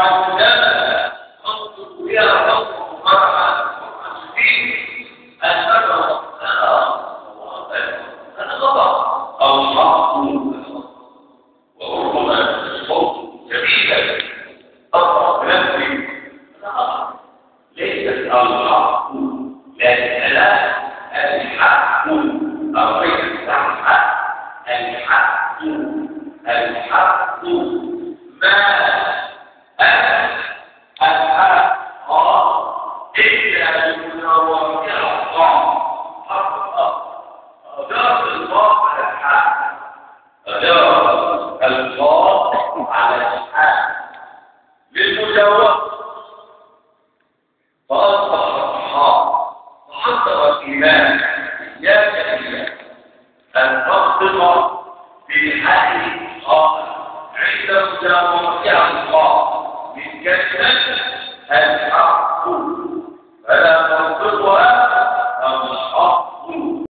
وعندما تنطق بها نطق مرة المقصدين أنك هذا خطأ أو حق، وربما الصوت جميلا أطرق نفسي هذا خطأ، ليست الحق لكنها الحق أو غير الحق. الحق ما الحق إلا بمواقع الله حق أدار الله على الحق، أدار الله على الحق للمجاورة فأصبح الحق وحصل الإيمان يا كريم أن تصدق بالحق عند مجاورتها الله من كلمة الحق فلا تصدقها